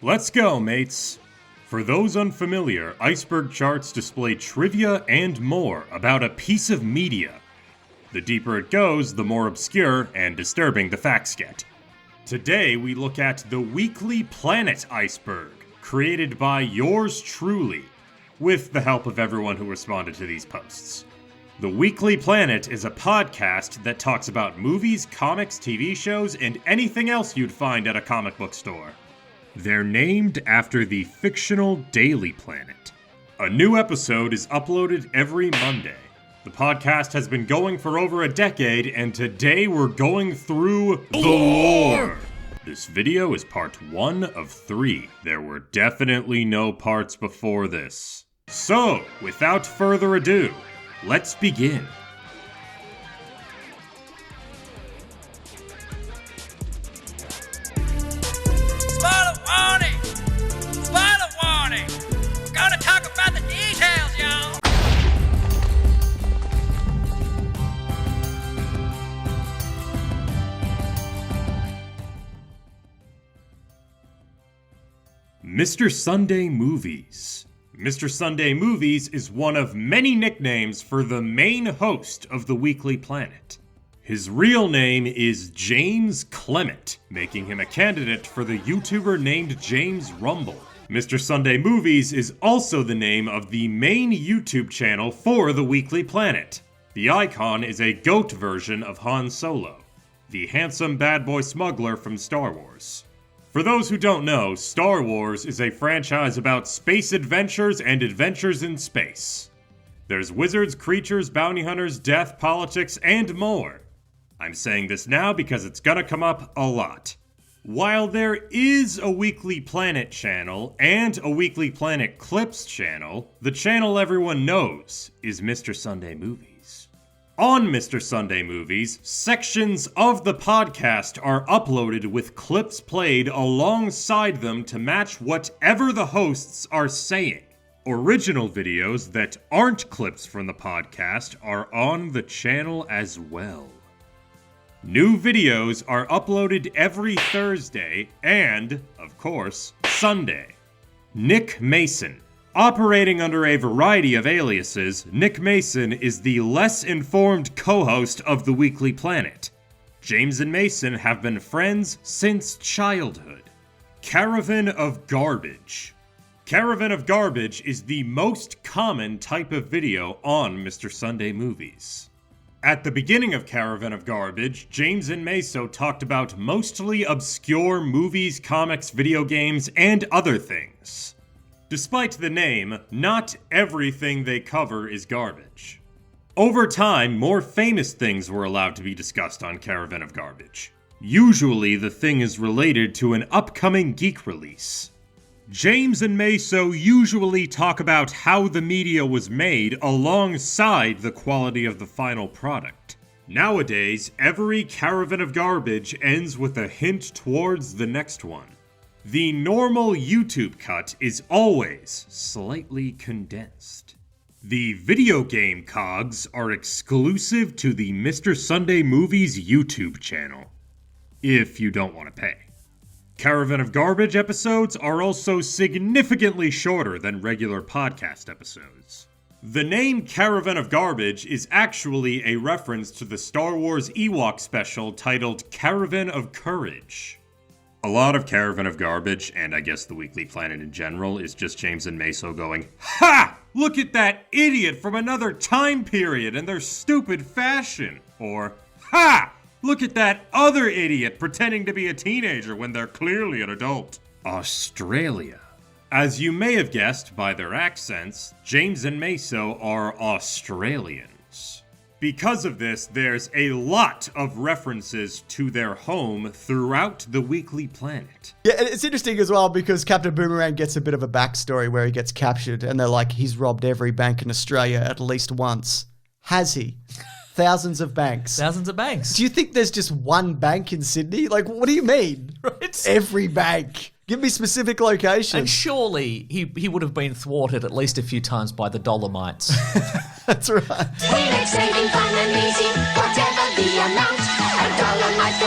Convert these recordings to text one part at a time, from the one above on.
Let's go, mates! For those unfamiliar, Iceberg charts display trivia and more about a piece of media. The deeper it goes, the more obscure and disturbing the facts get. Today we look at the Weekly Planet Iceberg, created by yours truly, with the help of everyone who responded to these posts. The Weekly Planet is a podcast that talks about movies, comics, TV shows, and anything else you'd find at a comic book store. They're named after the fictional Daily Planet. A new episode is uploaded every Monday. The podcast has been going for over a decade, and today we're going through the lore. This video is part 1 of 3. There were definitely no parts before this. So, without further ado, let's begin. Spoiler warning! Spoiler warning! We're gonna talk about the details, y'all! Mr. Sunday Movies. Mr. Sunday Movies is one of many nicknames for the main host of the Weekly Planet. His real name is James Clement, making him a candidate for the YouTuber named James Rumble. Mr. Sunday Movies is also the name of the main YouTube channel for the Weekly Planet. The icon is a goat version of Han Solo, the handsome bad boy smuggler from Star Wars. For those who don't know, Star Wars is a franchise about space adventures and adventures in space. There's wizards, creatures, bounty hunters, death, politics, and more. I'm saying this now because it's gonna come up a lot. While there is a Weekly Planet channel and a Weekly Planet Clips channel, the channel everyone knows is Mr. Sunday Movies. On Mr. Sunday Movies, sections of the podcast are uploaded with clips played alongside them to match whatever the hosts are saying. Original videos that aren't clips from the podcast are on the channel as well. New videos are uploaded every Thursday and, of course, Sunday. Nick Mason. Operating under a variety of aliases, Nick Mason is the less informed co-host of the Weekly Planet. James and Mason have been friends since childhood. Caravan of Garbage. Caravan of Garbage is the most common type of video on Mr. Sunday Movies. At the beginning of Caravan of Garbage, James and Maso talked about mostly obscure movies, comics, video games, and other things. Despite the name, not everything they cover is garbage. Over time, more famous things were allowed to be discussed on Caravan of Garbage. Usually, the thing is related to an upcoming geek release. James and Maso usually talk about how the media was made alongside the quality of the final product. Nowadays, every Caravan of Garbage ends with a hint towards the next one. The normal YouTube cut is always slightly condensed. The video game cogs are exclusive to the Mr. Sunday Movies YouTube channel, if you don't want to pay. Caravan of Garbage episodes are also significantly shorter than regular podcast episodes. The name Caravan of Garbage is actually a reference to the Star Wars Ewok special titled Caravan of Courage. A lot of Caravan of Garbage, and I guess the Weekly Planet in general, is just James and Maso going, "Ha! Look at that idiot from another time period and their stupid fashion!" Or, "Ha! Look at that other idiot pretending to be a teenager when they're clearly an adult." Australia. As you may have guessed by their accents, James and Maso are Australians. Because of this, there's a lot of references to their home throughout the Weekly Planet. Yeah, and it's interesting as well because Captain Boomerang gets a bit of a backstory where he gets captured and they're like, he's robbed every bank in Australia at least once. Has he? Thousands of banks. Thousands of banks. Do you think there's just one bank in Sydney? Like, what do you mean? Right? Every bank. Give me specific locations. And surely he would have been thwarted at least a few times by the Dolomites. That's right. We make saving fun and easy, whatever the amount. A dollar might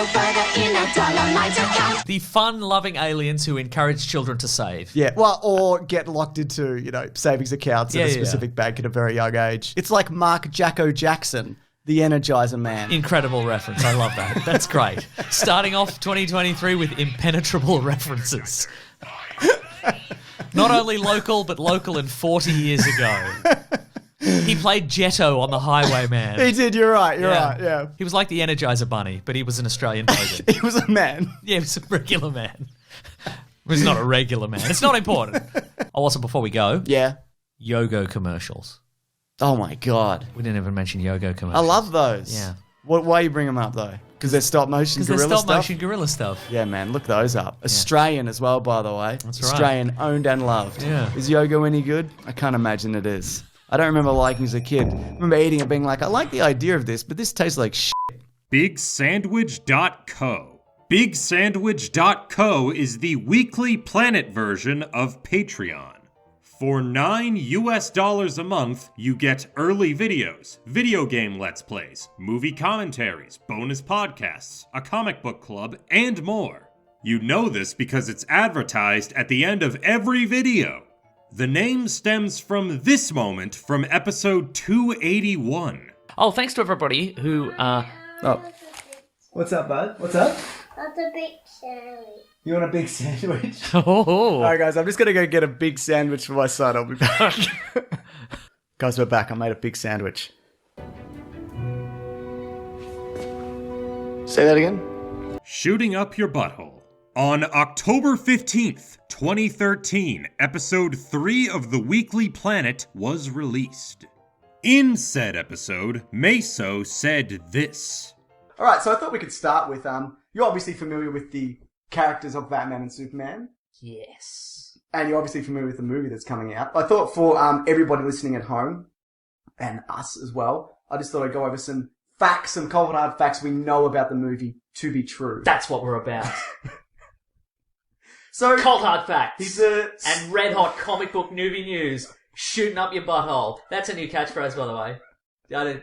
The fun-loving aliens who encourage children to save. Yeah, well, or get locked into, savings accounts at a specific bank at a very young age. It's like Mark Jacko Jackson, the Energizer Man. Incredible reference. I love that. That's great. Starting off 2023 with impenetrable references. Not only local, but local and 40 years ago. He played Jetto on The Highwayman. He did, you're right, yeah. He was like the Energizer Bunny, but he was an Australian bogan. He was a man. Yeah, he was a regular man. He was not a regular man. It's not important. Oh, also, before we go, Yeah. Yogo commercials. Oh, my God. We didn't even mention Yogo commercials. I love those. Yeah. Why you bring them up, though? Because they're stop-motion Because gorilla they're stuff? stop-motion gorilla stuff. Yeah, man, look those up. Australian as well, by the way. That's right. Australian, owned and loved. Yeah. Is Yogo any good? I can't imagine it is. I don't remember liking it as a kid. I remember eating it being like, I like the idea of this, but this tastes like shit. BigSandwich.co. BigSandwich.co is the Weekly Planet version of Patreon. For $9 a month, you get early videos, video game Let's Plays, movie commentaries, bonus podcasts, a comic book club, and more. You know this because it's advertised at the end of every video. The name stems from this moment from episode 281. Oh, thanks to everybody who... Oh. What's up, bud? What's up? That's a big sandwich. You want a big sandwich? Oh. All right, guys, I'm just going to go get a big sandwich for my son. I'll be back. Guys, we're back. I made a big sandwich. Say that again? Shooting Up Your Butthole. On October 15th, 2013, episode 3 of The Weekly Planet was released. In said episode, Maso said this. All right, so I thought we could start with, you're obviously familiar with the characters of Batman and Superman. Yes. And you're obviously familiar with the movie that's coming out. I thought for everybody listening at home, and us as well, I just thought I'd go over some facts, some cold hard facts we know about the movie to be true. That's what we're about. So Cold hard facts. and red hot comic book movie news. Shooting up your butthole. That's a new catchphrase, by the way. I know.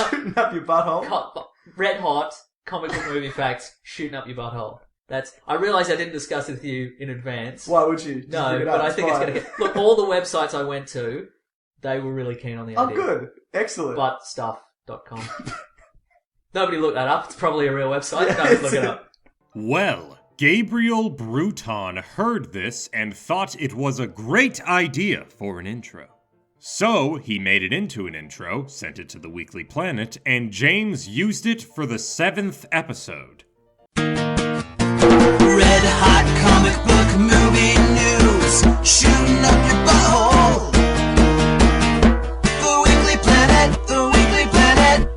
shooting up your butthole. Red hot comic book movie facts. Shooting up your butthole. I realise I didn't discuss it with you in advance. Why would you? No, but I think it's going to get... Look, all the websites I went to, they were really keen on the idea. Oh, good. Excellent. Buttstuff.com. Nobody looked that up. It's probably a real website. Yeah, Nobody look it up. Well, Gabriel Bruton heard this and thought it was a great idea for an intro. So he made it into an intro, sent it to the Weekly Planet, and James used it for the 7th episode. Red hot comic book movie news, shooting up your butthole. The Weekly Planet, the Weekly Planet.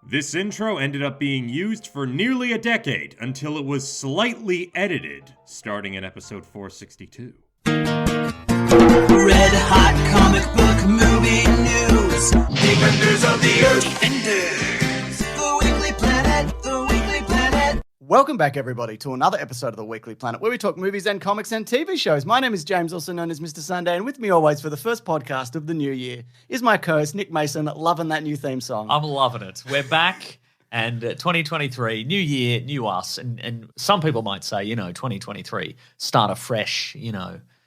This intro ended up being used for nearly a decade until it was slightly edited, starting in episode 462. Red hot comic book movie news, Defenders of the Earth. Defenders. The Weekly Planet, the Weekly Planet. Welcome back, everybody, to another episode of The Weekly Planet, where we talk movies and comics and TV shows. My name is James, also known as Mr. Sunday, and with me always for the first podcast of the new year is my co-host, Nick Mason, loving that new theme song. I'm loving it. We're back, and 2023, new year, new us, and some people might say, 2023, start afresh,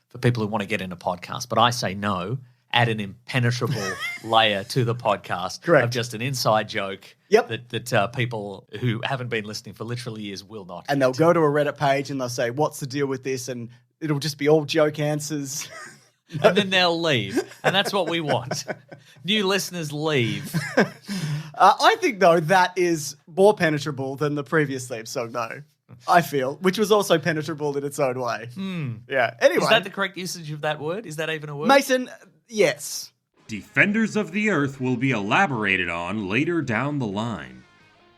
for people who want to get into podcasts. But I say no, add an impenetrable layer to the podcast. Correct. Of just an inside joke that people who haven't been listening for literally years will not And they'll go to a Reddit page and they'll say, what's the deal with this? And it'll just be all joke answers. And then they'll leave. And that's what we want. New listeners leave. I think, though, that is more penetrable than the previous theme song, though. I feel, which was also penetrable in its own way. Yeah. Anyway. Is that the correct usage of that word? Is that even a word? Mason, yes. Defenders of the Earth will be elaborated on later down the line.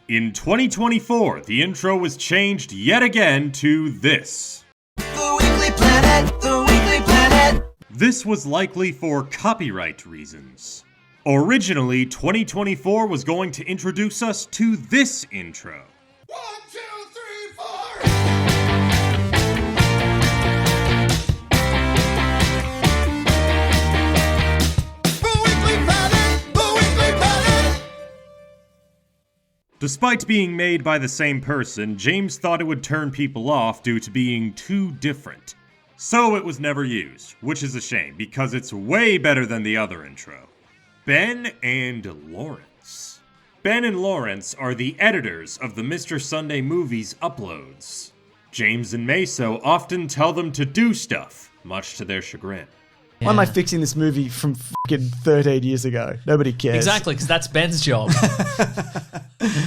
In 2024, the intro was changed yet again to this. The Weekly Planet, the Weekly Planet. This was likely for copyright reasons. Originally, 2024 was going to introduce us to this intro. 1, 2, 3, 4. The Weekly Planet, the Weekly Planet. Despite being made by the same person, James thought it would turn people off due to being too different. So it was never used, which is a shame because it's way better than the other intro. Ben and Laurence. Ben and Laurence are the editors of the Mr. Sunday Movies uploads. James and Maso often tell them to do stuff, much to their chagrin. Why am I fixing this movie from fucking 13 years ago? Nobody cares. Exactly, because that's Ben's job.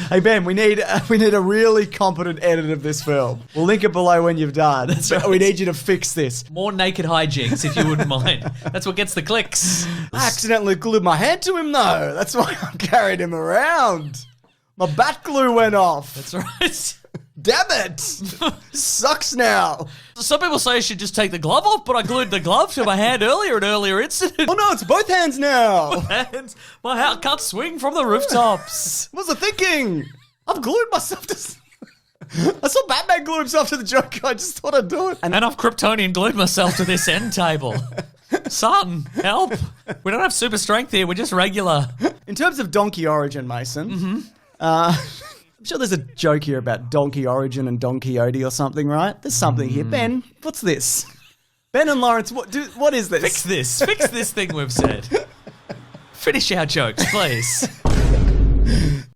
Hey Ben, we need a really competent edit of this film. We'll link it below when you've done. That's right. We need you to fix this. More naked hijinks, if you wouldn't mind. That's what gets the clicks. I accidentally glued my hand to him though. That's why I'm carrying him around. My bat glue went off. That's right. Damn it! Sucks now. Some people say I should just take the glove off, but I glued the glove to my hand earlier in an earlier incident. Oh no, it's both hands now. Hands, my hand can't swing from the rooftops. What was I thinking? I've glued myself to... I saw Batman glue himself to the Joker. I just thought I'd do it. And I've Kryptonian glued myself to this end table. Son, help. We don't have super strength here. We're just regular. In terms of donkey origin, Mason, I'm sure there's a joke here about donkey origin and Don Quixote or something, right? There's something here. Ben, what's this? Ben and Laurence, what is this? Fix this. Fix this thing we've said. Finish our jokes, please.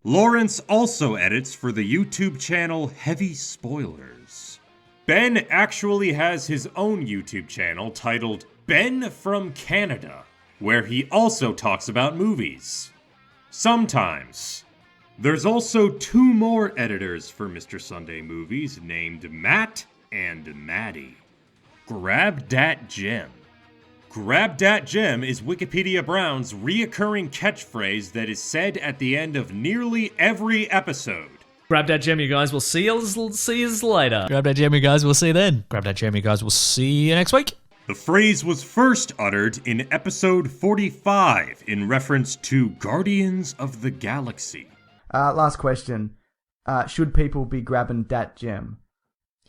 Laurence also edits for the YouTube channel Heavy Spoilers. Ben actually has his own YouTube channel titled Ben from Canada, where he also talks about movies. Sometimes. There's also 2 more editors for Mr. Sunday Movies named Matt and Maddie. Grab Dat Gem. Grab Dat Gem is Wikipedia Brown's reoccurring catchphrase that is said at the end of nearly every episode. Grab that gem, you guys. We'll see you later. Grab that gem, you guys. We'll see you then. Grab that gem, you guys. We'll see you next week. The phrase was first uttered in episode 45 in reference to Guardians of the Galaxy. Last question. Should people be grabbing Dat Gem?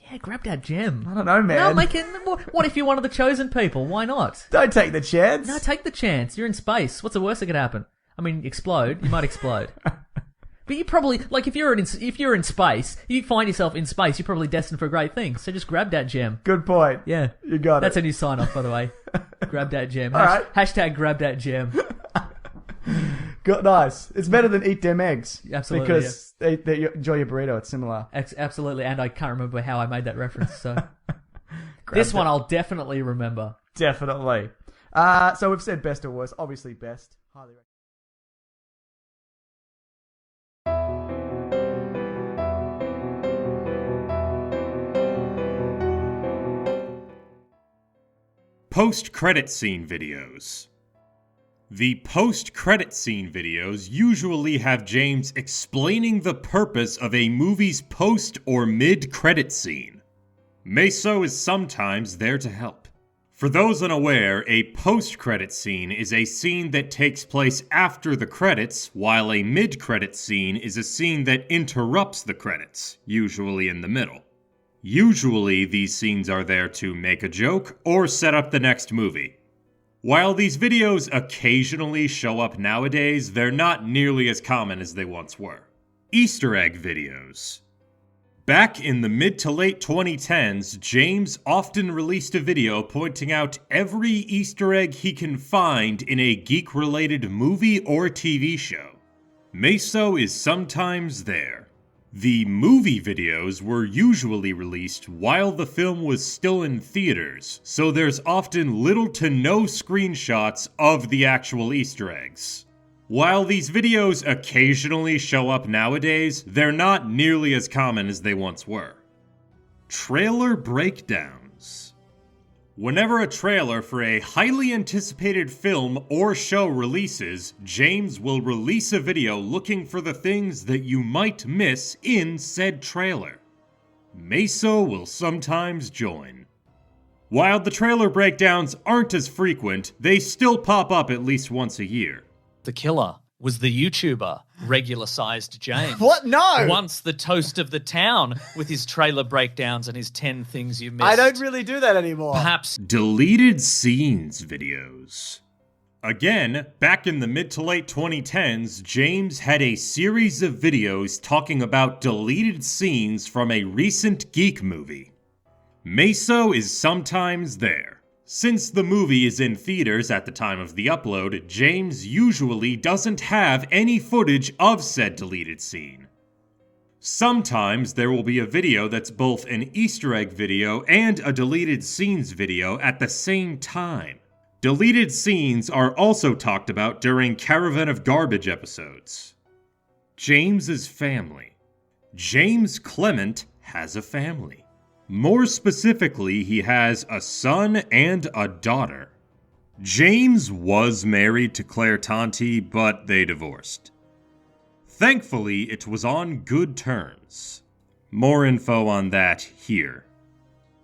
Yeah, grab that gem. I don't know, man. No, what if you're one of the chosen people? Why not? Don't take the chance. No, take the chance. You're in space. What's the worst that could happen? I mean, explode. You might explode. But you probably, like, if you're in space, you find yourself in space, you're probably destined for great things. So just grab that gem. Good point. Yeah. You got That's it. a new sign off, by the way. Grab that gem. All right. Hashtag grab that gem. Nice. It's better than eat them eggs. Absolutely, Because they enjoy your burrito. It's similar. Absolutely. And I can't remember how I made that reference. So this one I'll definitely remember. Definitely. So we've said best or worst. Obviously best. Highly recommend. Post-credit scene videos. The post-credit scene videos usually have James explaining the purpose of a movie's post or mid-credit scene. Maso is sometimes there to help. For those unaware, a post-credit scene is a scene that takes place after the credits, while a mid-credit scene is a scene that interrupts the credits, usually in the middle. Usually, these scenes are there to make a joke or set up the next movie. While these videos occasionally show up nowadays, they're not nearly as common as they once were. Easter egg videos. Back in the mid to late 2010s, James often released a video pointing out every Easter egg he can find in a geek-related movie or TV show. Maso is sometimes there. The movie videos were usually released while the film was still in theaters, so there's often little to no screenshots of the actual Easter eggs. While these videos occasionally show up nowadays, they're not nearly as common as they once were. Trailer breakdowns. Whenever a trailer for a highly anticipated film or show releases, James will release a video looking for the things that you might miss in said trailer. Maso will sometimes join. While the trailer breakdowns aren't as frequent, they still pop up at least once a year. The killer was the YouTuber, regular-sized James. What? No! Once the toast of the town with his trailer breakdowns and his 10 things you missed. I don't really do that anymore. Perhaps Deleted scenes videos. Again, back in the mid to late 2010s, James had a series of videos talking about deleted scenes from a recent geek movie. Maso is sometimes there. Since the movie is in theaters at the time of the upload, James usually doesn't have any footage of said deleted scene. Sometimes there will be a video that's both an Easter egg video and a deleted scenes video at the same time. Deleted scenes are also talked about during Caravan of Garbage episodes. James's family. James Clement has a family. More specifically, he has a son and a daughter. James was married to Claire Tonti, but they divorced. Thankfully, it was on good terms. More info on that here.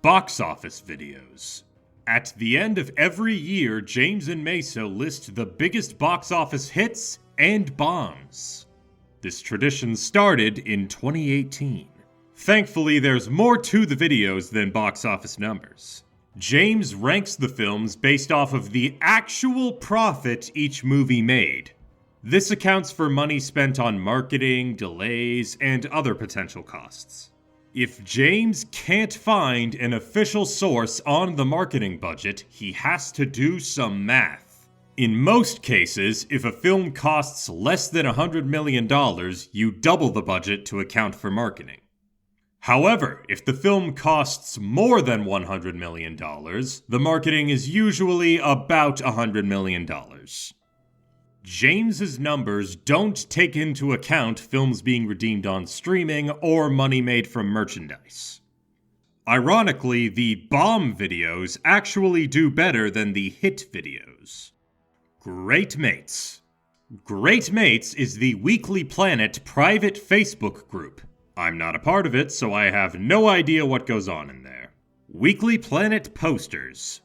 Box office videos. At the end of every year, James and Maso list the biggest box office hits and bombs. This tradition started in 2018. Thankfully, there's more to the videos than box office numbers. James ranks the films based off of the actual profit each movie made. This accounts for money spent on marketing, delays, and other potential costs. If James can't find an official source on the marketing budget, he has to do some math. In most cases, if a film costs less than $100 million, you double the budget to account for marketing. However, if the film costs more than $100 million, the marketing is usually about $100 million. James's numbers don't take into account films being redeemed on streaming or money made from merchandise. Ironically, the bomb videos actually do better than the hit videos. Great Mates. Great Mates is the Weekly Planet private Facebook group. I'm not a part of it, so I have no idea what goes on in there. Weekly Planet posters.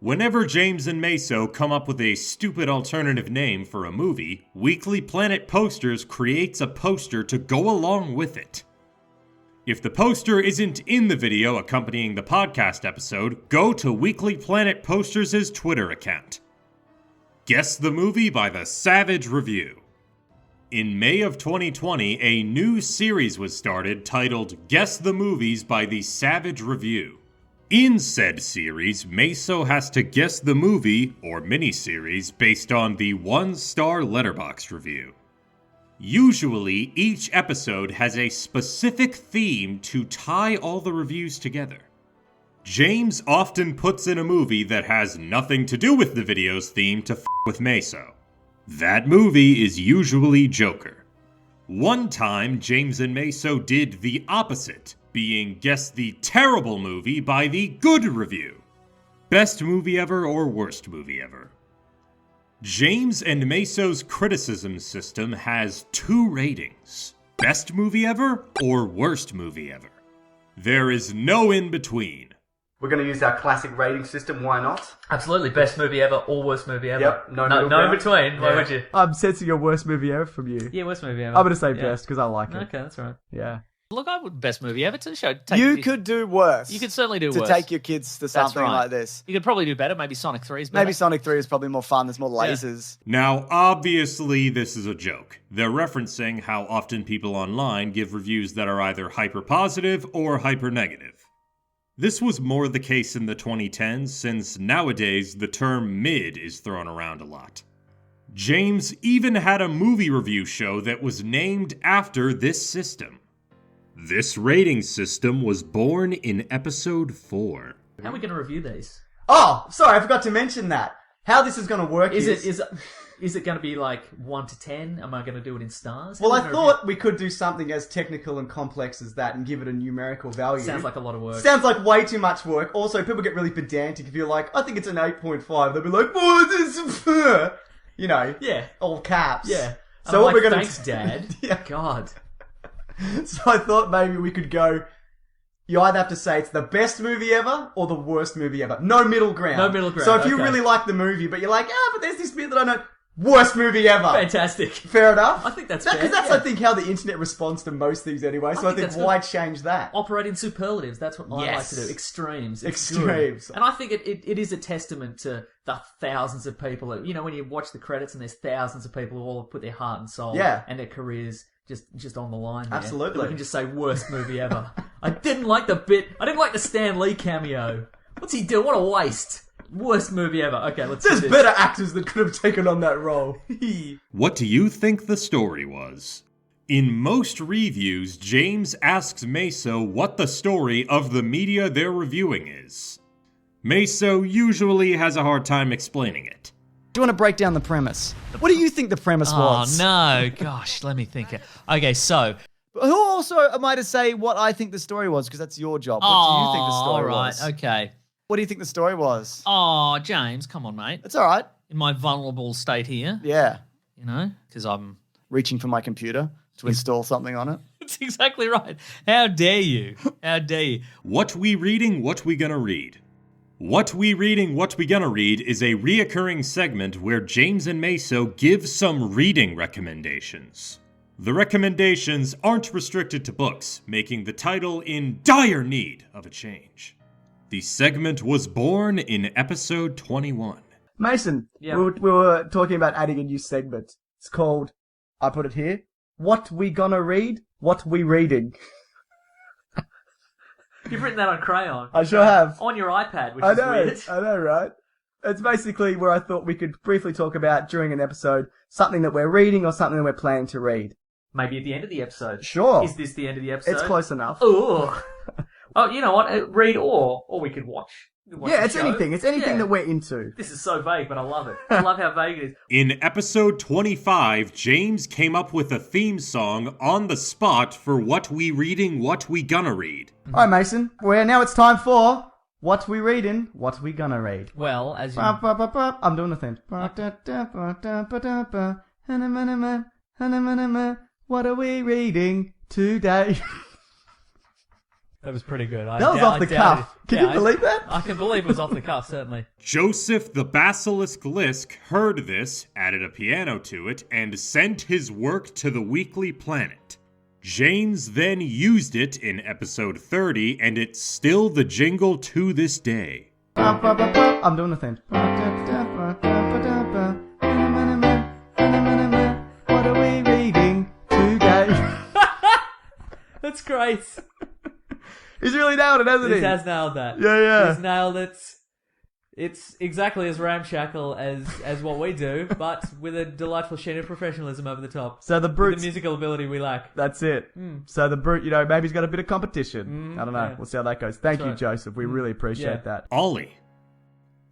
Whenever James and Maso come up with a stupid alternative name for a movie, Weekly Planet Posters creates a poster to go along with it. If the poster isn't in the video accompanying the podcast episode, go to Weekly Planet Posters' Twitter account. Guess the movie by the Savage Review. In May of 2020, a new series was started titled Guess the Movies by the Savage Review. In said series, Maso has to guess the movie, or miniseries, based on the 1-star Letterboxd review. Usually, each episode has a specific theme to tie all the reviews together. James often puts in a movie that has nothing to do with the video's theme to f with Maso. That movie is usually Joker. One time, James and Maso did the opposite, being Guess the Terrible Movie by the Good Review. Best movie ever or worst movie ever? James and Maso's criticism system has 2 ratings. Best movie ever or worst movie ever? There is no in between. We're going to use our classic rating system, why not? Absolutely, best movie ever or worst movie ever. Yep, no no in between. Why would you? I'm sensing a worst movie ever from you. Yeah, worst movie ever. I'm going to say best because I like it. Okay, that's all right. Yeah. Look, I would best movie ever to the show. You could do worse. You could certainly do to worse. take your kids to something right. like this. You could probably do better. Maybe Sonic 3 is better. Maybe Sonic 3 is probably more fun. There's more lasers. Now, obviously, this is a joke. They're referencing how often people online give reviews that are either hyper-positive or hyper-negative. This was more the case in the 2010s, since nowadays the term mid is thrown around a lot. James even had a movie review show that was named after this system. This rating system was born in episode 4. How are we going to review these? Oh, sorry, I forgot to mention that. How this is going to work Is it going to be like 1 to 10? Am I going to do it in stars? Well, I thought we could do something as technical and complex as that and give it a numerical value. Sounds like a lot of work. Sounds like way too much work. Also, people get really pedantic if you're like, I think it's an 8.5. They'll be like, what is this? You know, Yeah. all caps. Yeah. So I'm what like, we're going thanks, Dad. Yeah. God. So I thought maybe we could go. You either have to say it's the best movie ever or the worst movie ever. No middle ground. No middle ground, So if you okay. really like the movie, but you're like, but there's this bit that I know. Worst movie ever. Fantastic. Fair enough. I think that's Because fair, that's, yeah. I think, how the internet responds to most things anyway. So I think that's why good. change that? Operate in superlatives. That's what I like Yes. to do. Extremes. It's Extremes. good. And I think it is a testament to the thousands of people. You know, when you watch the credits and there's thousands of people who all put their heart and soul and their careers just on the line there. Absolutely. That we can just say worst movie ever. I didn't like the Stan Lee cameo. What's he doing? What a waste. Worst movie ever. Okay, let's There's do this. better actors that could have taken on that role. What do you think the story was? In most reviews, James asks Maso what the story of the media they're reviewing is. Maso usually has a hard time explaining it. Do you want to break down the premise? What do you think the premise was? Oh, no. Gosh, let me think. Okay, so. Who also am I to say what I think the story was? Because that's your job. What do you think the story all right, was? okay. What do you think the story was? Oh, James, come on, mate. It's all right. In my vulnerable state here, Yeah. you know, because I'm. Reaching for my computer to install something on it. That's exactly right. How dare you? How dare you? What we reading, what we gonna read? What we reading, what we gonna read is a reoccurring segment where James and Maso give some reading recommendations. The recommendations aren't restricted to books, making the title in dire need of a change. The segment was born in episode 21. Mason, Yeah. we were talking about adding a new segment. It's called, I put it here, What We Gonna Read, What We Reading. You've written that on crayon. I sure have. On your iPad, which I is weird. know, right? It's basically where I thought we could briefly talk about during an episode something that we're reading or something that we're planning to read. Maybe at the end of the episode. Sure. Is this the end of the episode? It's close enough. Oh. Oh, you know what? Read or we could watch. We could watch Yeah, the it's show. anything. It's anything Yeah. that we're into. This is so vague, but I love it. I love how vague it is. In episode 25, James came up with a theme song on the spot for What We Reading, What We Gonna Read. All right, Mason. Well, now it's time for What We Reading, What We Gonna Read. Well, as you... I'm doing the thing. What are we reading today? That was pretty good. That was off the cuff. Can you believe that? I can believe it was off the cuff, certainly. Joseph the Basilisk Lisk heard this, added a piano to it, and sent his work to the Weekly Planet. James then used it in episode 30, and it's still the jingle to this day. I'm doing the thing. What are we reading today? That's great. He's really nailed it, hasn't He he? has nailed that. Yeah. He's nailed it. It's exactly as ramshackle as what we do, but with a delightful sheen of professionalism over the top. So the With brute. the musical ability we lack. That's it. So the brute, maybe he's got a bit of competition. I don't know. yeah. We'll see how that goes. Thank That's you, right. Joseph. We really appreciate Yeah. that. Ollie.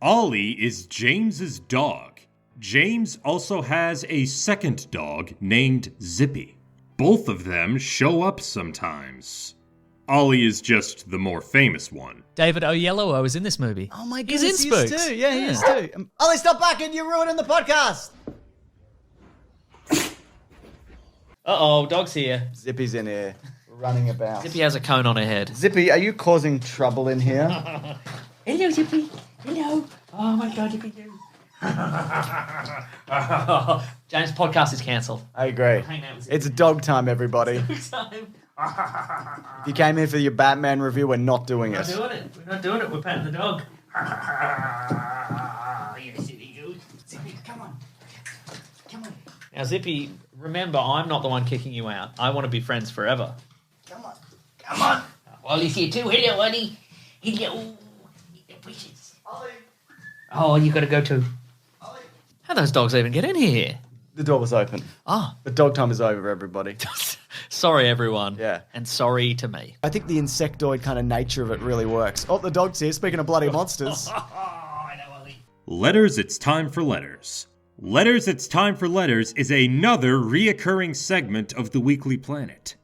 Ollie is James's dog. James also has a second dog named Zippy. Both of them show up sometimes. Ollie is just the more famous one. David Oyelowo is in this movie. Oh my He's goodness, in he is Spooks. too. Yeah, he is too. Ollie, stop barking. You're ruining the podcast. Uh-oh, dog's here. Zippy's in here, running about. Zippy has a cone on her head. Zippy, are you causing trouble in here? Hello, Zippy. Hello. Oh, my God, Zippy. James' podcast is cancelled. I agree. Hang out with Zippy. It's dog time, everybody. Time. If you came here for your Batman review, we're not doing We're it. not doing it. We're not doing it. We're patting the dog. Yes, Zippy, go. Zippy, come on. Come on. Now, Zippy, remember, I'm not the one kicking you out. I want to be friends forever. Come on. Come on. Ollie's here too. Hello, Ollie. Hello. Wishes. Ollie. Oh, you got to go too. Ollie. How those dogs even get in here? The door was open. Oh, But dog time is over, everybody. sorry, everyone. Yeah. And sorry to me. I think the insectoid kind of nature of it really works. Oh, the dog's here. Speaking of bloody monsters. Oh, I know, Ollie. Letters, it's time for letters. Letters, it's time for letters is another reoccurring segment of the Weekly Planet.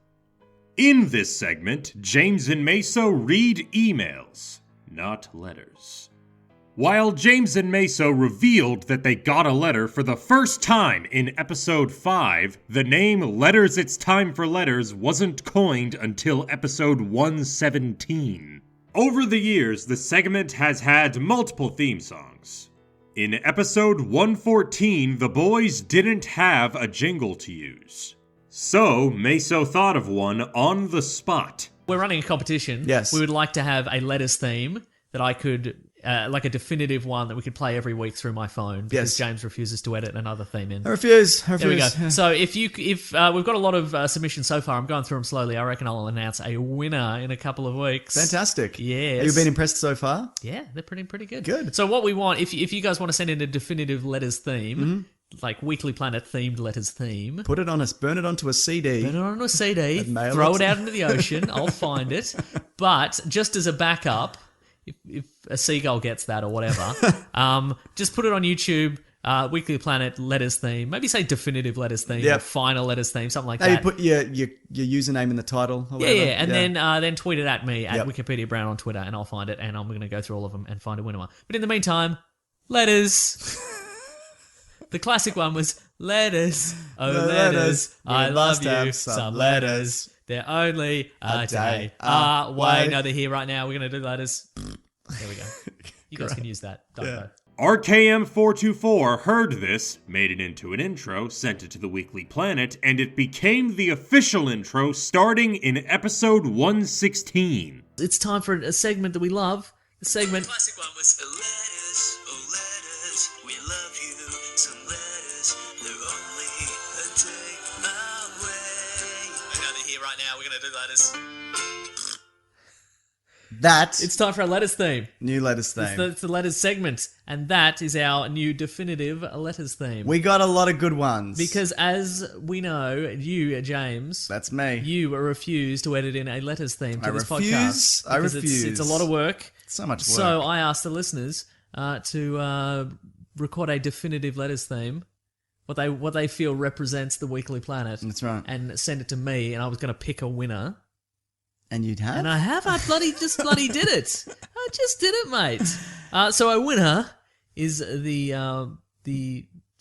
In this segment, James and Maso read emails, not letters. While James and Maso revealed that they got a letter for the first time in episode 5, the name Letters It's Time for Letters wasn't coined until episode 117. Over the years, the segment has had multiple theme songs. In episode 114, the boys didn't have a jingle to use. So, Maso thought of one on the spot. We're running a competition. Yes. We would like to have a letters theme that I could, like a definitive one that we could play every week through my phone because Yes. James refuses to edit another theme in. I refuse. There we go. So if we've got a lot of submissions so far, I'm going through them slowly. I reckon I'll announce a winner in a couple of weeks. Fantastic. Yes. You've been impressed so far? Yeah, they're pretty good. Good. So what we want, if you guys want to send in a definitive letters theme, like Weekly Planet themed letters theme, Put it on us. Burn it onto a CD. put it on a CD, And mail throw it. it out into the ocean. I'll find it. But just as a backup, if a seagull gets that or whatever, just put it on YouTube. Weekly Planet letters theme. Maybe say definitive letters theme. Yep. Or final letters theme. Something like Maybe that. put your username in the title. Or Yeah, whatever. and then tweet it at me at Yep. Wikipedia Brown on Twitter, and I'll find it, and I'm going to go through all of them and find a winner. But in the meantime, letters. The classic one was letters. Oh, The letters. letters. I We love must you. have Some some letters. They're only a day away. No, they're here right now. We're going to do letters. There we go. You guys can use that. Don't go. RKM424 heard this, made it into an intro, sent it to the Weekly Planet, and it became the official intro starting in episode 116. It's time for a segment that we love. The segment. Classic one was letters, oh letters, we love you. Some letters, they're only a day away. I know they're here right now. We're gonna do letters. That It's time for our letters theme. new letters theme. It's the letters segment, and that is our new definitive letters theme. We got a lot of good ones. Because as we know, you, James, That's me. you refuse to edit in a letters theme to I this refuse. podcast. I Because refuse. It's a lot of work. So much work. So I asked the listeners to record a definitive letters theme, what they feel represents the Weekly Planet. That's right. And send it to me, and I was going to pick a winner. And you'd have? And I have. I bloody did it. I just did it, mate. So our winner is the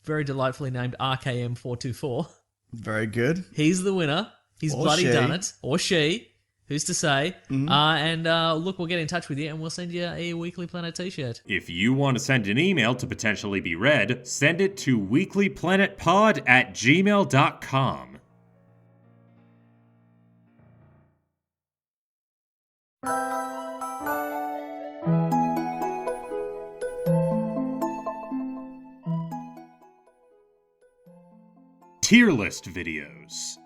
very delightfully named RKM424. Very good. He's the winner. He's Or bloody she. done it. Or she. Who's to say? And look, we'll get in touch with you and we'll send you a Weekly Planet t-shirt. If you want to send an email to potentially be read, send it to weeklyplanetpod@gmail.com. Tier list videos.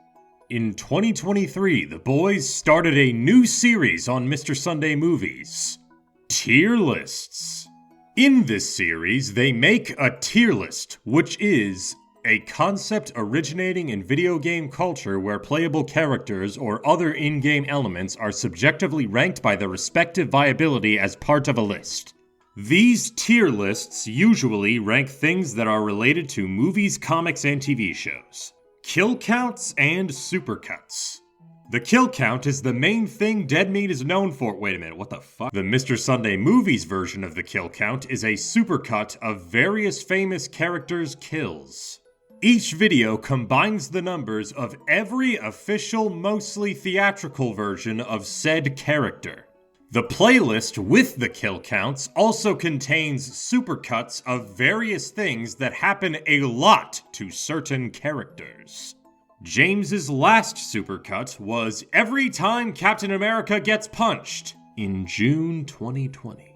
In 2023, the boys started a new series on Mr. Sunday Movies, Tier Lists. In this series, they make a tier list, which is a concept originating in video game culture where playable characters or other in-game elements are subjectively ranked by their respective viability as part of a list. These tier lists usually rank things that are related to movies, comics, and TV shows. Kill counts and supercuts. The kill count is the main thing Dead Meat is known for. Wait a minute, what the fuck? The Mr. Sunday Movies version of the kill count is a supercut of various famous characters' kills. Each video combines the numbers of every official, mostly theatrical version of said character. The playlist with the kill counts also contains supercuts of various things that happen a lot to certain characters. James's last supercut was Every Time Captain America Gets Punched in June 2020.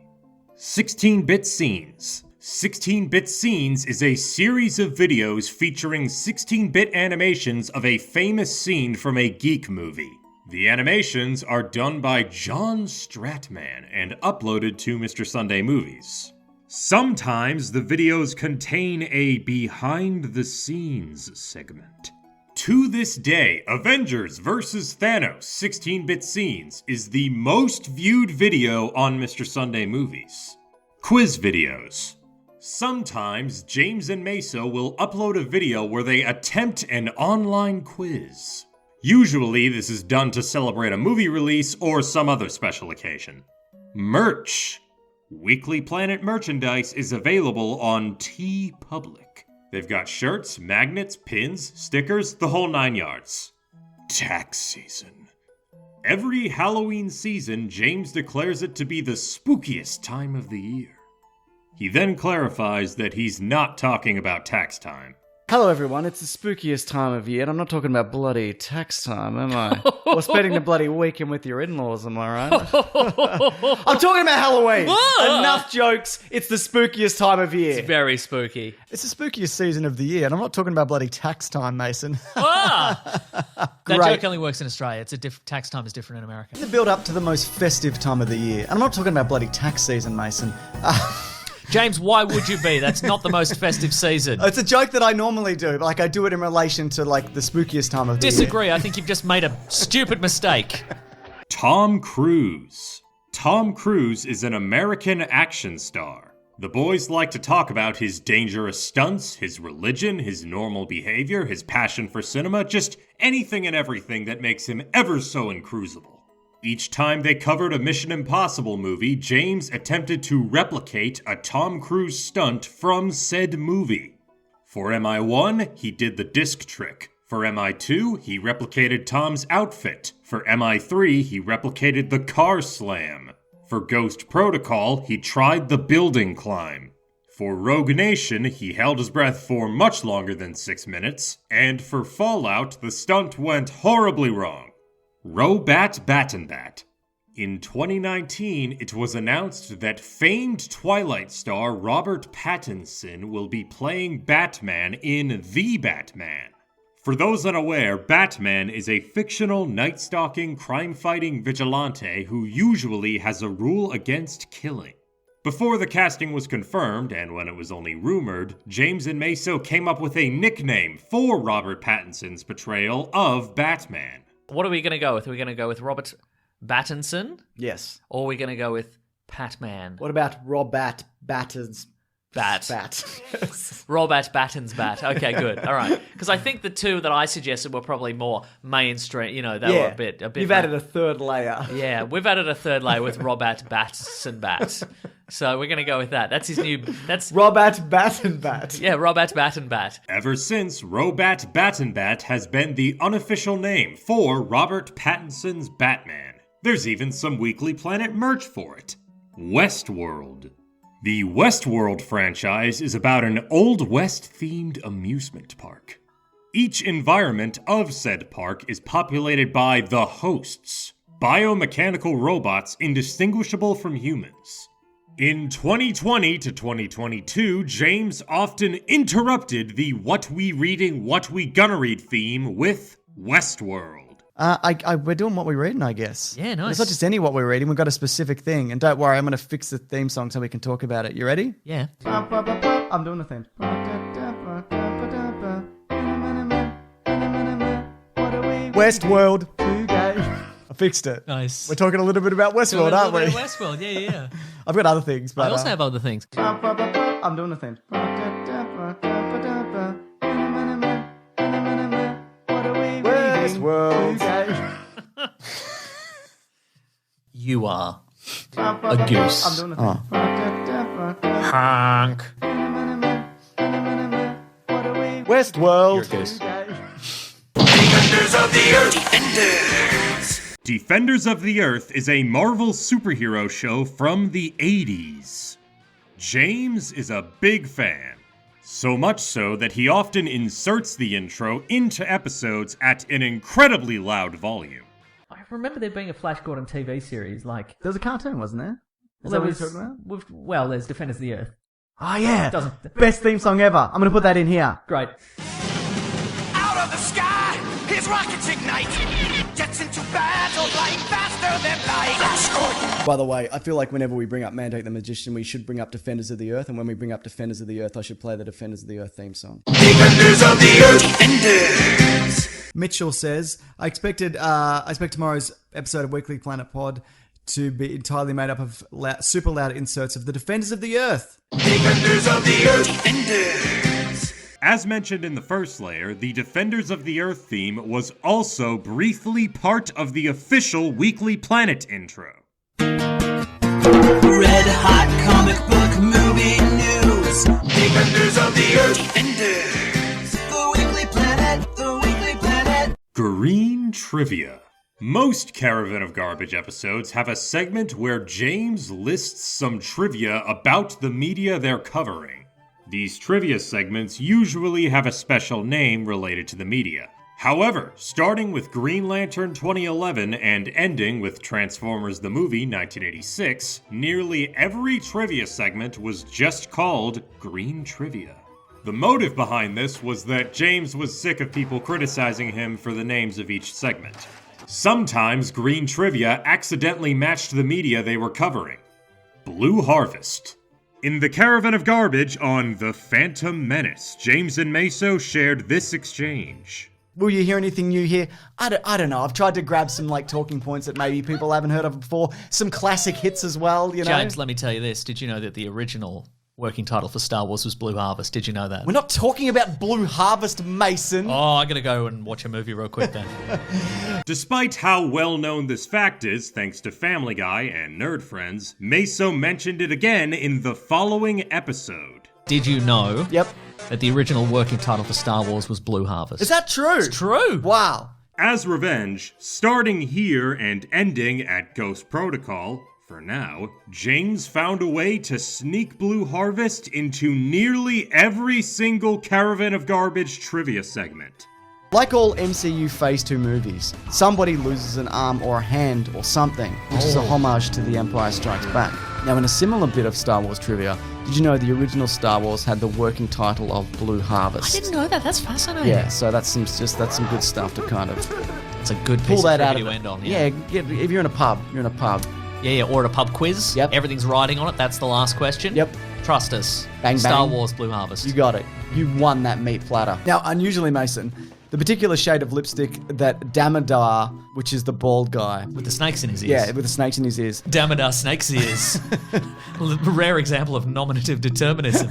16-bit scenes. 16-bit scenes is a series of videos featuring 16-bit animations of a famous scene from a geek movie. The animations are done by John Stratman and uploaded to Mr. Sunday Movies. Sometimes the videos contain a behind-the-scenes segment. To this day, Avengers vs. Thanos 16-bit scenes is the most viewed video on Mr. Sunday Movies. Quiz videos. Sometimes James and Maso will upload a video where they attempt an online quiz. Usually this is done to celebrate a movie release or some other special occasion. Merch. Weekly Planet merchandise is available on TeePublic. They've got shirts, magnets, pins, stickers, the whole 9 yards. Tax season. Every Halloween season, James declares it to be the spookiest time of the year. He then clarifies that he's not talking about tax time. Hello, everyone. It's the spookiest time of year, and I'm not talking about bloody tax time, am I? Or spending the bloody weekend with your in-laws, am I right? I'm talking about Halloween. Enough jokes. It's the spookiest time of year. It's very spooky. It's the spookiest season of the year, and I'm not talking about bloody tax time, Mason. That Great. joke only works in Australia. It's tax time is different in America. The build up to the most festive time of the year, and I'm not talking about bloody tax season, Mason. James, why would you be? That's not the most festive season. It's a joke that I normally do, like I do it in relation to like the spookiest time of the year. Disagree. I think you've just made a stupid mistake. Tom Cruise. Tom Cruise is an American action star. The boys like to talk about his dangerous stunts, his religion, his normal behavior, his passion for cinema, just anything and everything that makes him ever so incruisable. Each time they covered a Mission Impossible movie, James attempted to replicate a Tom Cruise stunt from said movie. For MI1, he did the disc trick. For MI2, he replicated Tom's outfit. For MI3, he replicated the car slam. For Ghost Protocol, he tried the building climb. For Rogue Nation, he held his breath for much longer than 6 minutes. And for Fallout, the stunt went horribly wrong. Robat Battinbat. In 2019, it was announced that famed Twilight star Robert Pattinson will be playing Batman in The Batman. For those unaware, Batman is a fictional night-stalking, crime-fighting vigilante who usually has a rule against killing. Before the casting was confirmed, and when it was only rumored, James and Maso came up with a nickname for Robert Pattinson's portrayal of Batman. What are we going to go with? Are we going to go with Robert Battinson? Yes. Or are we going to go with Patman? What about Robat Battin's Bat. Yes. Robat Battin's bat. Okay, good. All right. Because I think the two that I suggested were probably more mainstream. You know, they were a bit. You've added a third layer. Yeah, we've added a third layer with Robat Battinbat. So we're going to go with that. That's his new. That's Robat Battinbat. Yeah, Robat Battinbat. Ever since, Robat Battinbat has been the unofficial name for Robert Pattinson's Batman. There's even some Weekly Planet merch for it. Westworld. The Westworld franchise is about an Old West-themed amusement park. Each environment of said park is populated by the hosts, biomechanical robots indistinguishable from humans. In 2020 to 2022, James often interrupted the what we reading, what we gonna read theme with Westworld. We're doing what we're reading, I guess. Yeah, nice. It's not just any what we're reading. We've got a specific thing. And don't worry, I'm going to fix the theme song so we can talk about it. You ready? Yeah. I'm doing the theme. Westworld. I fixed it. Nice. We're talking a little bit about Westworld, aren't we? Westworld, yeah. I've got other things, but I also have other things. I'm doing the theme. Westworld. You are a goose. I'm doing the theme. Honk. Westworld. You're a goose. Defenders of the Earth. Defenders. Defenders of the Earth is a Marvel superhero show from the 80s. James is a big fan. So much so that he often inserts the intro into episodes at an incredibly loud volume. I remember there being a Flash Gordon TV series, like... There was a cartoon, wasn't there? Well, there was, there's Defenders of the Earth. Oh, yeah. Doesn't- Best theme song ever. I'm going to put that in here. Great. Out of the sky, his rockets ignite. Jets into battle, flying faster than light. By the way, I feel like whenever we bring up Mandate the Magician, we should bring up Defenders of the Earth. And when we bring up Defenders of the Earth, I should play the Defenders of the Earth theme song. Defenders of the Earth. Defenders. Mitchell says, I expect tomorrow's episode of Weekly Planet Pod to be entirely made up of super loud inserts of the Defenders of the Earth. Defenders of the Earth. Defenders. As mentioned in the first layer, the Defenders of the Earth theme was also briefly part of the official Weekly Planet intro. Red hot comic book movie news. Defenders of the Earth. Defenders. The Weekly Planet. The Weekly Planet. Green Trivia. Most Caravan of Garbage episodes have a segment where James lists some trivia about the media they're covering. These trivia segments usually have a special name related to the media. However, starting with Green Lantern 2011 and ending with Transformers the Movie 1986, nearly every trivia segment was just called Green Trivia. The motive behind this was that James was sick of people criticizing him for the names of each segment. Sometimes Green Trivia accidentally matched the media they were covering. Blue Harvest. In the Caravan of Garbage on The Phantom Menace, James and Maso shared this exchange. Will you hear anything new here? I don't know. I've tried to grab some talking points that maybe people haven't heard of before. Some classic hits as well, you know? James, let me tell you this. Did you know that the original working title for Star Wars was Blue Harvest? Did you know that? We're not talking about Blue Harvest, Mason. Oh, I gotta go and watch a movie real quick then. Despite how well known this fact is, thanks to Family Guy and Nerd Friends, Maso mentioned it again in the following episode. Did you know Yep. that the original working title for Star Wars was Blue Harvest? Is that true? It's true. Wow. As revenge, starting here and ending at Ghost Protocol, for now, James found a way to sneak Blue Harvest into nearly every single Caravan of Garbage trivia segment. Like all MCU Phase 2 movies, somebody loses an arm or a hand or something, which is a homage to The Empire Strikes Back. Now, in a similar bit of Star Wars trivia, did you know the original Star Wars had the working title of Blue Harvest? I didn't know that. That's fascinating. Yeah, so that's some good stuff to kind of It's a good pull piece that of out trivia of to end on. Yeah, if you're in a pub, Yeah, or at a pub quiz. Yep. Everything's riding on it. That's the last question. Yep. Trust us. Bang, Star bang. Wars Blue Harvest. You got it. You won that meat platter. Now, unusually, Mason, the particular shade of lipstick that Damodar, which is the bald guy, With the snakes in his ears. yeah, with the snakes in his ears. Damodar snake's ears. Rare example of nominative determinism.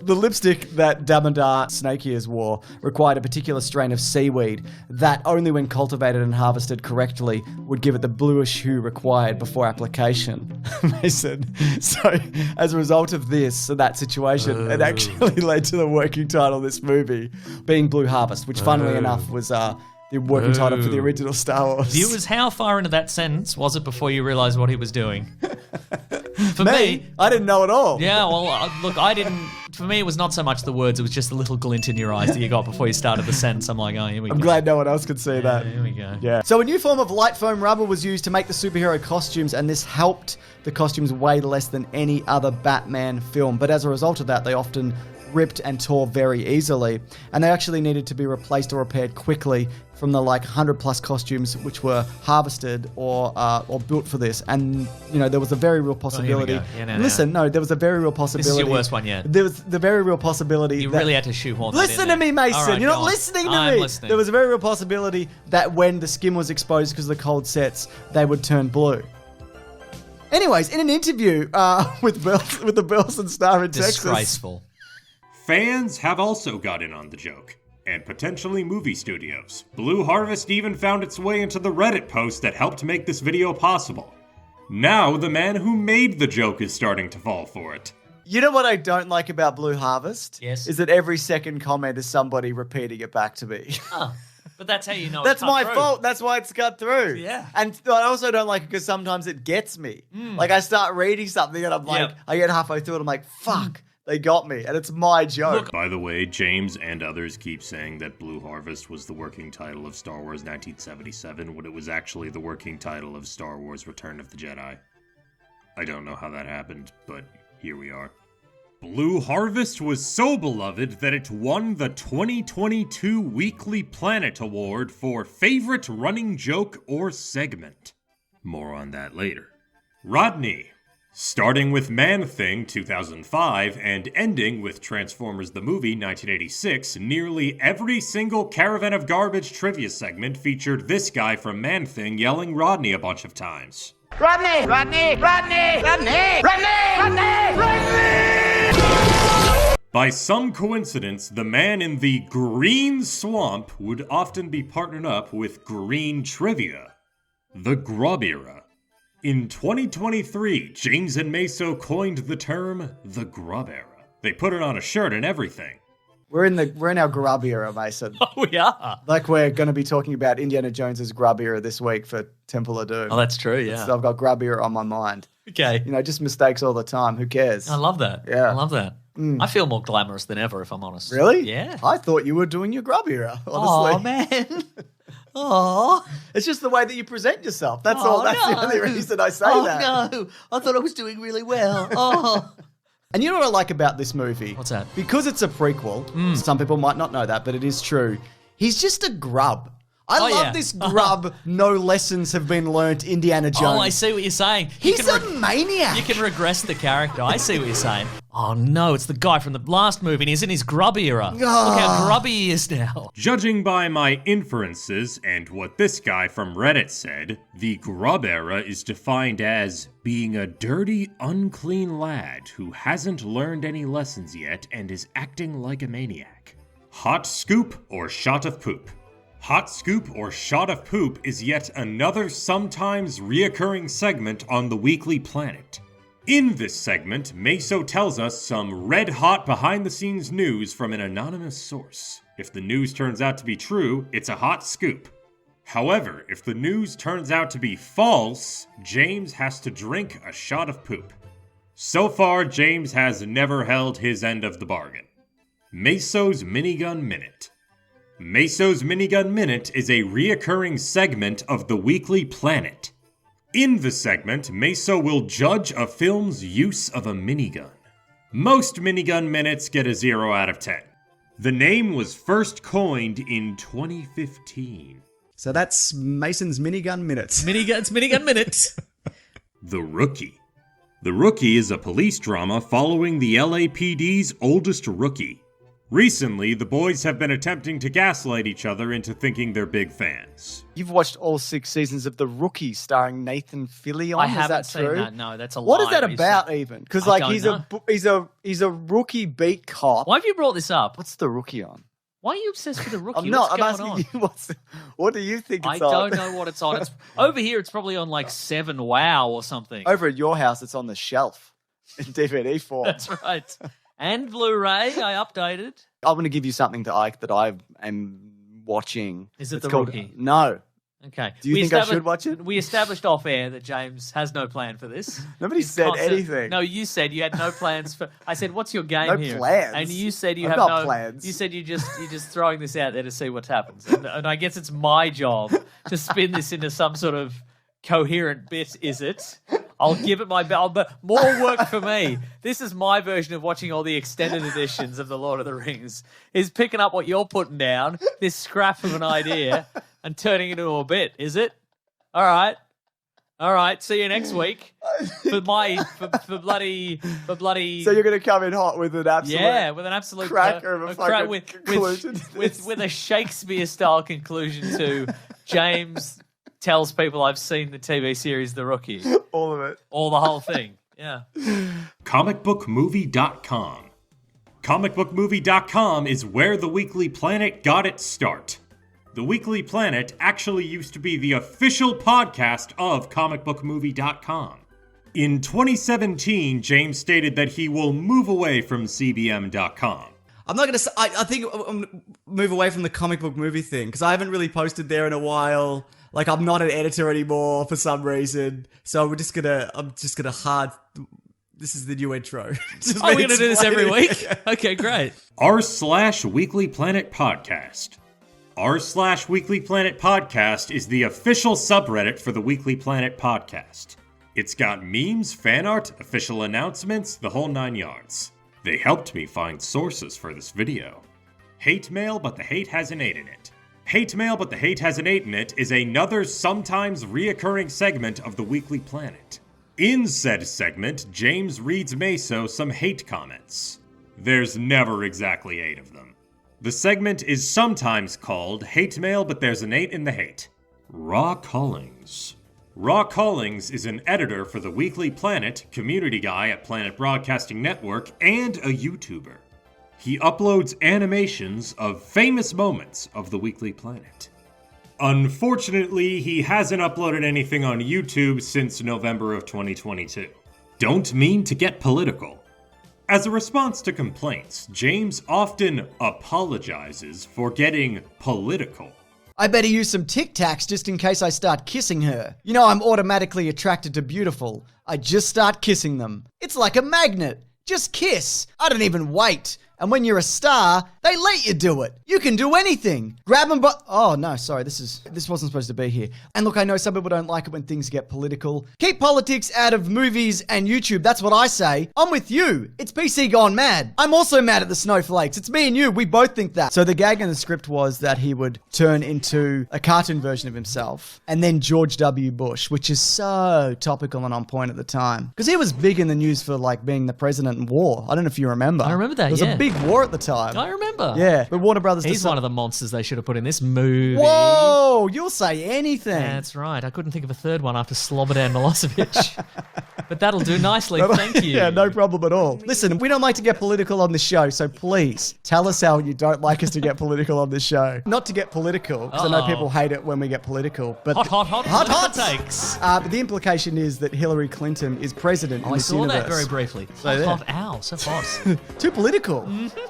The lipstick that Damodar snake ears wore required a particular strain of seaweed that only when cultivated and harvested correctly would give it the bluish hue required before application. Mason. So, as a result of that situation, it actually led to the working title of this movie being Blue Harvest, which funnily enough was the working title for the original Star Wars. Viewers, how far into that sentence was it before you realised what he was doing? For Me? I didn't know at all. Yeah, well, look, I didn't. For me, it was not so much the words, it was just the little glint in your eyes that you got before you started the sentence. I'm like, oh, here we go. I'm glad no one else could see that. Here we go. Yeah. So a new form of light foam rubber was used to make the superhero costumes, and this helped the costumes weigh less than any other Batman film. But as a result of that, they often ripped and tore very easily, and they actually needed to be replaced or repaired quickly from the 100 plus costumes which were harvested or built for this. And there was a very real possibility. There was a very real possibility. This is your worst one yet. There was the very real possibility. You really had to shoehorn that Listen in to there. me, Mason. All right, You're go not on. listening to I'm me. listening. There was a very real possibility that when the skin was exposed because of the cold sets, they would turn blue. Anyways, in an interview with the Burleson Star in Texas. Disgraceful. Fans have also got in on the joke, and potentially movie studios. Blue Harvest even found its way into the Reddit post that helped make this video possible. Now the man who made the joke is starting to fall for it. You know what I don't like about Blue Harvest? Yes. Is that every second comment is somebody repeating it back to me. Oh, but that's how you know That's it's cut my through. fault. That's why it's cut through. Yeah. And I also don't like it because sometimes it gets me. I start reading something and I'm like, Yep. I get halfway through and I'm like, fuck, they got me. And it's my joke. By the way, James and others keep saying that Blue Harvest was the working title of Star Wars 1977 when it was actually the working title of Star Wars Return of the Jedi. I don't know how that happened, but here we are. Blue Harvest was so beloved that it won the 2022 Weekly Planet Award for Favorite Running Joke or Segment. More on that later. RODNEY. Starting with Man-Thing 2005 and ending with Transformers the Movie 1986, nearly every single Caravan of Garbage trivia segment featured this guy from Man-Thing yelling Rodney a bunch of times. Rodney! Rodney! Rodney! Rodney! Rodney! Rodney! Rodney! By some coincidence, the man in the green swamp would often be partnered up with green trivia. The Grub Era. In 2023, James and Maso coined the term the Grub Era. They put it on a shirt and everything. We're in our Grub Era, Mason. Oh, we are. Like we're going to be talking about Indiana Jones's Grub Era this week for Temple of Doom. Oh, that's true, yeah. So I've got Grub Era on my mind. Okay. You know, just mistakes all the time. Who cares? I love that. Yeah. I love that. I feel more glamorous than ever, if I'm honest. Really? Yeah. I thought you were doing your Grub Era, honestly. Oh, man. Oh. It's just the way that you present yourself. That's all. That's the only reason I say that. No. I thought I was doing really well. Oh. And you know what I like about this movie? What's that? Because it's a prequel, some people might not know that, but it is true. He's just a grub. I love this grub, no lessons have been learnt, Indiana Jones. Oh, I see what you're saying. He's a maniac. You can regress the character. I see what you're saying. Oh, no, it's the guy from the last movie, and he's in his grub era. Look how grubby he is now. Judging by my inferences and what this guy from Reddit said, the Grub Era is defined as being a dirty, unclean lad who hasn't learned any lessons yet and is acting like a maniac. Hot scoop or shot of poop? Hot Scoop or Shot of Poop is yet another sometimes reoccurring segment on the Weekly Planet. In this segment, Maso tells us some red-hot behind-the-scenes news from an anonymous source. If the news turns out to be true, it's a hot scoop. However, if the news turns out to be false, James has to drink a shot of poop. So far, James has never held his end of the bargain. Maso's Minigun Minute. Maso's Minigun Minute is a reoccurring segment of the Weekly Planet. In the segment, Maso will judge a film's use of a minigun. Most Minigun Minutes get a 0 out of 10. The name was first coined in 2015. So that's Mason's Minigun Minutes. It's Minigun Minutes. The Rookie. The Rookie is a police drama following the LAPD's oldest rookie. Recently, the boys have been attempting to gaslight each other into thinking they're big fans. You've watched all 6 seasons of The Rookie starring Nathan Fillion. I Is haven't that seen true? that. No, that's a lie. What is that about even? Because I like don't he's a rookie beat cop. Why have you brought this up? What's The Rookie on? Why are you obsessed with the rookie? I'm not. What's I'm going asking on? you. What do you think I it's on? don't know what it's on. It's over here. It's probably on like 7 Wow or something. Over at your house, it's on the shelf in DVD form. That's right. And Blu-ray. I updated. I'm going to give you something to Ike that I am watching. Is it It's The called- Rookie? No. Okay. Do you think I should watch it? We established off air that James has no plan for this. Nobody He's said constant- anything. No, you said you had no plans for. I said, "What's your game No here?" plans. And you said you I've have got no plans. You said you're just throwing this out there to see what happens. And I guess it's my job to spin this into some sort of coherent bit. Is it? I'll give it my bell, but more work for me. This is my version of watching all the extended editions of The Lord of the Rings, is picking up what you're putting down, this scrap of an idea, and turning it into a bit, is it? All right, see you next week for bloody. So you're going to come in hot with an absolute with an absolute cracker of a fucking with conclusion to this. with a Shakespeare-style conclusion to James tells people I've seen the TV series The Rookie. all of it. All the whole thing. Yeah. Comicbookmovie.com. Comicbookmovie.com is where the Weekly Planet got its start. The Weekly Planet actually used to be the official podcast of comicbookmovie.com. In 2017, James stated that he will move away from CBM.com. I'm not going to say, I think I'll move away from the comic book movie thing because I haven't really posted there in a while. Like, I'm not an editor anymore for some reason. So I'm just gonna hard, this is the new intro. We're going to do this every week? Okay, great. r/Weekly Planet Podcast. r/Weekly Planet Podcast is the official subreddit for the Weekly Planet Podcast. It's got memes, fan art, official announcements, the whole 9 yards. They helped me find sources for this video. Hate mail, but the hate has an 8 in it. Hate mail, but the hate has an 8 in it is another sometimes reoccurring segment of the Weekly Planet. In said segment, James reads Maso some hate comments. There's never exactly 8 of them. The segment is sometimes called Hate Mail, but there's an 8 in the hate. RAWCollings. RAWCollings is an editor for the Weekly Planet, community guy at Planet Broadcasting Network, and a YouTuber. He uploads animations of famous moments of the Weekly Planet. Unfortunately, he hasn't uploaded anything on YouTube since November of 2022. Don't mean to get political. As a response to complaints, James often apologizes for getting political. I better use some Tic Tacs just in case I start kissing her. You know I'm automatically attracted to beautiful. I just start kissing them. It's like a magnet. Just kiss. I don't even wait. And when you're a star, they let you do it. You can do anything. Grab them by... Oh, no, sorry. This wasn't supposed to be here. And look, I know some people don't like it when things get political. Keep politics out of movies and YouTube. That's what I say. I'm with you. It's PC gone mad. I'm also mad at the snowflakes. It's me and you. We both think that. So the gag in the script was that he would turn into a cartoon version of himself. And then George W. Bush, which is so topical and on point at the time. Because he was big in the news for like being the president in war. I don't know if you remember. I remember that, There was a big war at the time. I remember. Yeah, but Warner Brothers... He's one of the monsters they should have put in this movie. Whoa, you'll say anything. That's right. I couldn't think of a third one after Slobodan Milosevic. But that'll do nicely, thank you. Yeah, no problem at all. Listen, we don't like to get political on the show, so please tell us how you don't like us to get political on this show. Not to get political, because I know people hate it when we get political. But hot takes. But the implication is that Hillary Clinton is president in I this saw universe. that very briefly. there. Hot, ow, so hot. Too political.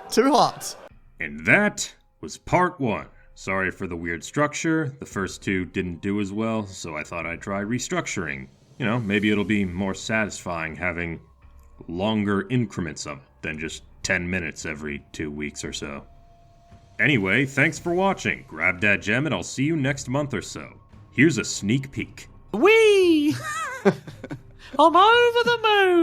Too hot. And that was part 1. Sorry for the weird structure. The first 2 didn't do as well, so I thought I'd try restructuring. You know, maybe it'll be more satisfying having longer increments of it than just 10 minutes every 2 weeks or so. Anyway, thanks for watching. Grab that gem and I'll see you next month or so. Here's a sneak peek. Whee! I'm over the moon.